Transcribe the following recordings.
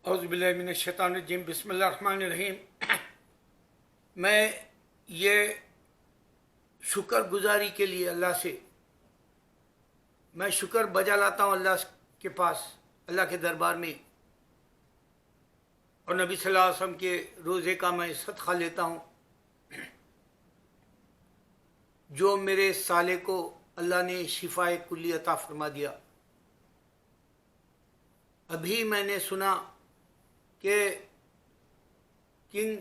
اعوذ باللہ من الشیطان الرجیم بسم اللہ الرحمن الرحیم۔ میں یہ شکر گزاری کے لیے اللہ سے میں شکر بجا لاتا ہوں اللہ کے پاس، اللہ کے دربار میں، اور نبی صلی اللہ علیہ وسلم کے روزے کا میں صدقہ لیتا ہوں جو میرے سالے کو اللہ نے شفاء کلی عطا فرما دیا۔ ابھی میں نے سنا کہ کنگ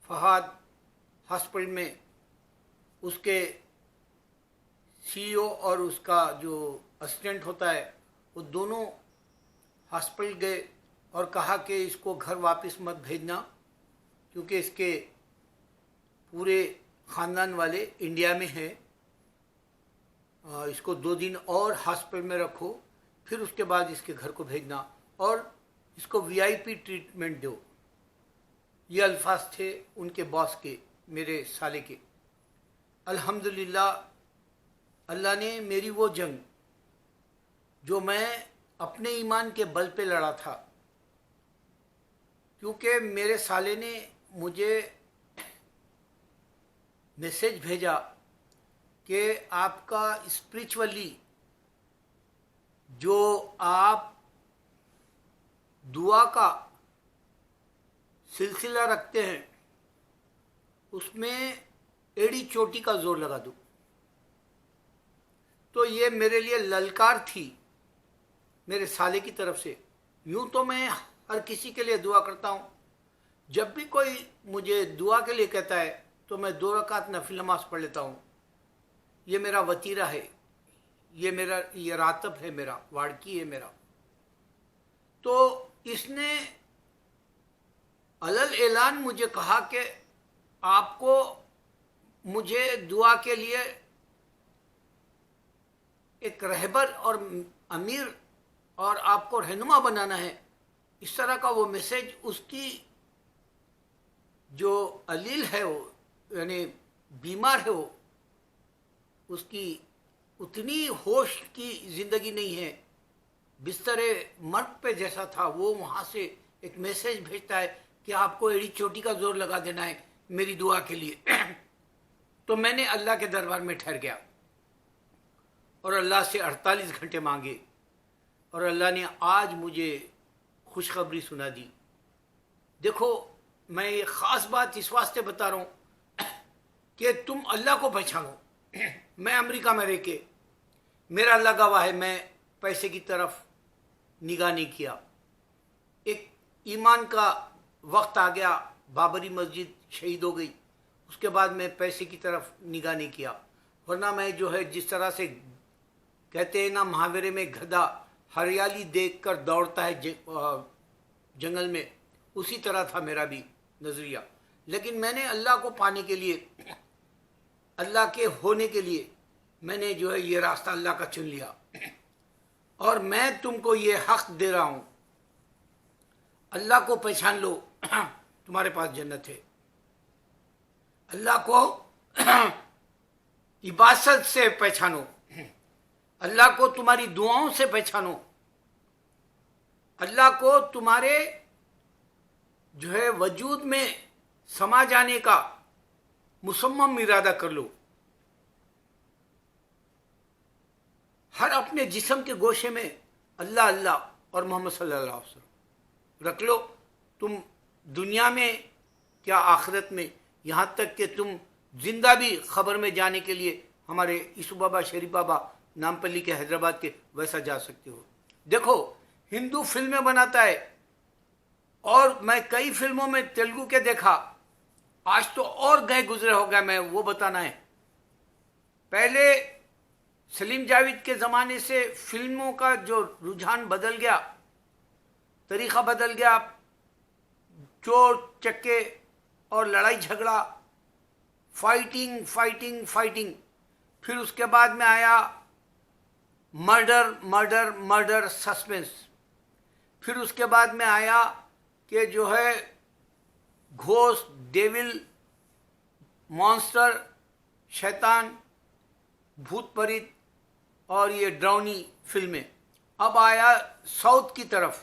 فہد ہاسپٹل میں اس کے سی او اور اس کا جو اسسٹنٹ ہوتا ہے وہ دونوں ہاسپٹل گئے اور کہا کہ اس کو گھر واپس مت بھیجنا، کیونکہ اس کے پورے خاندان والے انڈیا میں ہیں، اس کو 2 دن اور ہاسپٹل میں رکھو، پھر اس کے بعد اس کے گھر کو بھیجنا، اور اس کو وی آئی پی ٹریٹمنٹ دو۔ یہ الفاظ تھے ان کے باس کے، میرے سالے کے۔ الحمدللہ اللہ نے میری وہ جنگ جو میں اپنے ایمان کے بل پہ لڑا تھا، کیونکہ میرے سالے نے مجھے میسیج بھیجا کہ آپ کا اسپریچولی جو آپ دعا کا سلسلہ رکھتے ہیں اس میں ایڑی چوٹی کا زور لگا دو۔ تو یہ میرے لیے للکار تھی میرے سالے کی طرف سے۔ یوں تو میں ہر کسی کے لیے دعا کرتا ہوں، جب بھی کوئی مجھے دعا کے لیے کہتا ہے تو میں 2 رکعت نفل نماز پڑھ لیتا ہوں۔ یہ میرا وتیرہ ہے، یہ راتب ہے، میرا واڑکی ہے میرا۔ تو اس نے علل اعلان مجھے کہا کہ آپ کو مجھے دعا کے لیے ایک رہبر اور امیر اور آپ کو رہنما بنانا ہے۔ اس طرح کا وہ میسیج اس کی جو علیل ہے، وہ یعنی بیمار ہے، وہ اس کی اتنی ہوش کی زندگی نہیں ہے، بستر مرگ پہ جیسا تھا، وہ وہاں سے ایک میسیج بھیجتا ہے کہ آپ کو ایڑی چوٹی کا زور لگا دینا ہے میری دعا کے لیے۔ تو میں نے اللہ کے دربار میں ٹھہر گیا اور اللہ سے 48 گھنٹے مانگے، اور اللہ نے آج مجھے خوشخبری سنا دی۔ دیکھو، میں یہ خاص بات اس واسطے بتا رہا ہوں کہ تم اللہ کو پہچانو۔ میں امریکہ میں رہ کے، میرا اللہ گواہ ہے، میں پیسے کی طرف نگاہ نہیں کیا۔ ایک ایمان کا وقت آ گیا، بابری مسجد شہید ہو گئی، اس کے بعد میں پیسے کی طرف نگاہ نہیں کیا، ورنہ میں جو ہے جس طرح سے کہتے ہیں نا محاورے میں، گدھا ہریالی دیکھ کر دوڑتا ہے جنگل میں، اسی طرح تھا میرا بھی نظریہ۔ لیکن میں نے اللہ کو پانے کے لیے، اللہ کے ہونے کے لیے، میں نے جو ہے یہ راستہ اللہ کا چن لیا، اور میں تم کو یہ حق دے رہا ہوں، اللہ کو پہچان لو، تمہارے پاس جنت ہے۔ اللہ کو عبادت سے پہچانو، اللہ کو تمہاری دعاؤں سے پہچانو، اللہ کو تمہارے جو ہے وجود میں سما جانے کا مصمم ارادہ کر لو۔ ہر اپنے جسم کے گوشے میں اللہ اللہ اور محمد صلی اللہ علیہ وسلم رکھ لو۔ تم دنیا میں کیا آخرت میں، یہاں تک کہ تم زندہ بھی خبر میں جانے کے لیے ہمارے یسوع بابا شریف بابا نامپلی کے حیدرآباد کے ویسا جا سکتے ہو۔ دیکھو، ہندو فلمیں بناتا ہے، اور میں کئی فلموں میں تیلگو کے دیکھا، آج تو اور گئے گزرے ہو گیا، میں وہ بتانا ہے۔ پہلے سلیم جاوید کے زمانے سے فلموں کا جو رجحان بدل گیا، طریقہ بدل گیا، چور چکے اور لڑائی جھگڑا، فائٹنگ فائٹنگ فائٹنگ، پھر اس کے بعد میں آیا مرڈر مرڈر مرڈر سسپنس، پھر اس کے بعد میں آیا کہ جو ہے گھوسٹ، ڈیول، مانسٹر، شیطان، بھوت پریت اور یہ ڈراؤنی فلمیں۔ اب آیا ساؤتھ کی طرف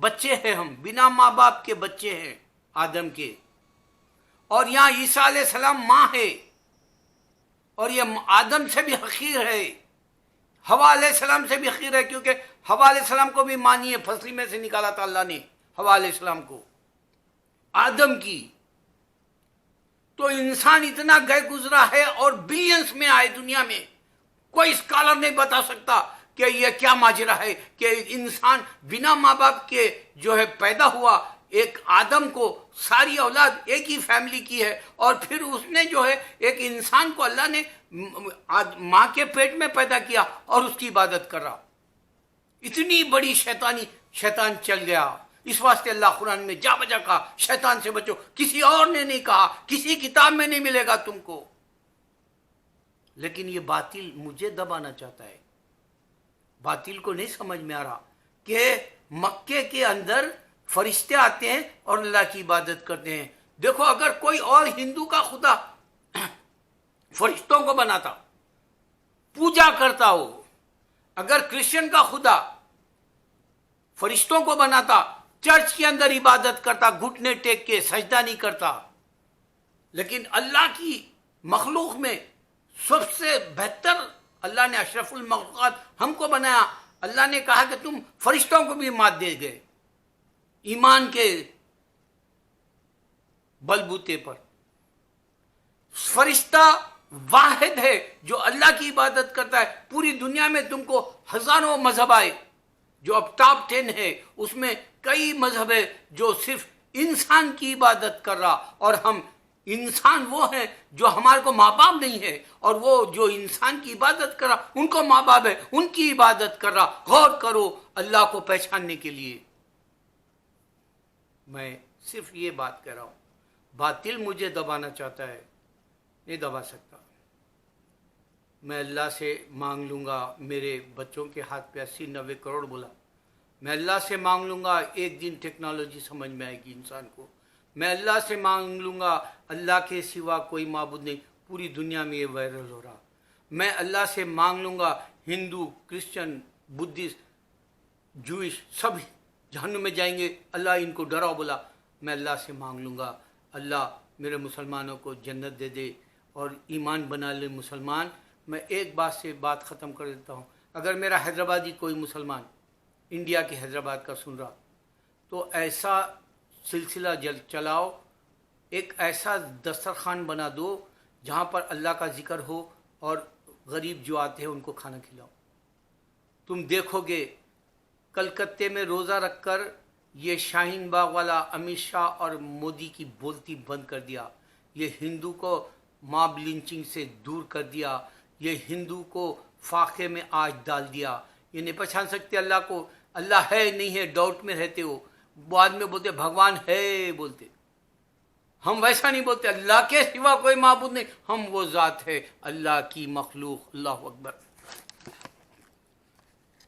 بچے ہیں ہم، بنا ماں باپ کے بچے ہیں آدم کے، اور یہاں عیسیٰ علیہ السلام ماں ہے، اور یہ آدم سے بھی حقیر ہے، حوا علیہ السلام سے بھی حقیر ہے، کیونکہ حوا علیہ السلام کو بھی مانی ہے، پھسلی میں سے نکالا تھا اللہ نے حوا علیہ السلام کو، آدم کی۔ تو انسان اتنا گئے گزرا ہے اور بلینس میں آئے دنیا میں، کوئی اسکالر نہیں بتا سکتا کہ یہ کیا ماجرا ہے کہ انسان بنا ماں باپ کے جو ہے پیدا ہوا، ایک آدم کو ساری اولاد ایک ہی فیملی کی ہے، اور پھر اس نے جو ہے ایک انسان کو اللہ نے ماں کے پیٹ میں پیدا کیا اور اس کی عبادت کر رہا۔ اتنی بڑی شیطان چل گیا، اس واسطے اللہ قرآن میں جا بجا کہا شیطان سے بچو، کسی اور نے نہیں کہا، کسی کتاب میں نہیں ملے گا تم کو۔ لیکن یہ باطل مجھے دبانا چاہتا ہے، باطل کو نہیں سمجھ میں آ رہا کہ مکے کے اندر فرشتے آتے ہیں اور اللہ کی عبادت کرتے ہیں۔ دیکھو اگر کوئی اور ہندو کا خدا فرشتوں کو بناتا، پوجا کرتا ہو، اگر کرسچن کا خدا فرشتوں کو بناتا، چرچ کے اندر عبادت کرتا، گھٹنے ٹیک کے سجدہ نہیں کرتا، لیکن اللہ کی مخلوق میں سب سے بہتر اللہ نے اشرف المخلوقات ہم کو بنایا، اللہ نے کہا کہ تم فرشتوں کو بھی مات دے گئے ایمان کے بلبوتے پر۔ فرشتہ واحد ہے جو اللہ کی عبادت کرتا ہے۔ پوری دنیا میں تم کو ہزاروں مذہب آئے، جو اب ٹاپ 10 ہے، اس میں کئی مذہب ہے جو صرف انسان کی عبادت کر رہا، اور ہم انسان وہ ہیں جو ہمارے کو ماں باپ نہیں ہے، اور وہ جو انسان کی عبادت کر رہا ان کو ماں باپ ہے، ان کی عبادت کر رہا۔ غور کرو اللہ کو پہچاننے کے لیے۔ میں صرف یہ بات کہہ رہا ہوں، باطل مجھے دبانا چاہتا ہے، نہیں دبا سکتا۔ میں اللہ سے مانگ لوں گا، میرے بچوں کے ہاتھ پہ 80-90 کروڑ بولا، میں اللہ سے مانگ لوں گا ایک دن ٹیکنالوجی سمجھ میں آئے گی انسان کو، میں اللہ سے مانگ لوں گا اللہ کے سوا کوئی معبود نہیں، پوری دنیا میں یہ وائرل ہو رہا، میں اللہ سے مانگ لوں گا ہندو، کرسچن، بدھسٹ، جوئش سب جہنم میں جائیں گے، اللہ ان کو ڈراؤ بولا، میں اللہ سے مانگ لوں گا اللہ میرے مسلمانوں کو جنت دے دے اور ایمان بنا لے مسلمان۔ میں ایک بات سے بات ختم کر دیتا ہوں، اگر میرا حیدرآبادی کوئی مسلمان انڈیا کے حیدرآباد کا سن رہا تو ایسا سلسلہ چلاؤ، ایک ایسا دسترخوان بنا دو جہاں پر اللہ کا ذکر ہو اور غریب جو آتے ہیں ان کو کھانا کھلاؤ۔ تم دیکھو گے کلکتے میں روزہ رکھ کر یہ شاہین باغ والا امت شاہ اور مودی کی بولتی بند کر دیا، یہ ہندو کو ماب لنچنگ سے دور کر دیا، یہ ہندو کو فاقے میں آج ڈال دیا۔ یہ نہیں پہچان سکتے اللہ کو، اللہ ہے نہیں ہے ڈاؤٹ میں رہتے ہو، بعد میں بولتے بھگوان ہے بولتے، ہم ویسا نہیں بولتے، اللہ کے سوا کوئی معبود نہیں، ہم وہ ذات ہے اللہ کی مخلوق۔ اللہ اکبر۔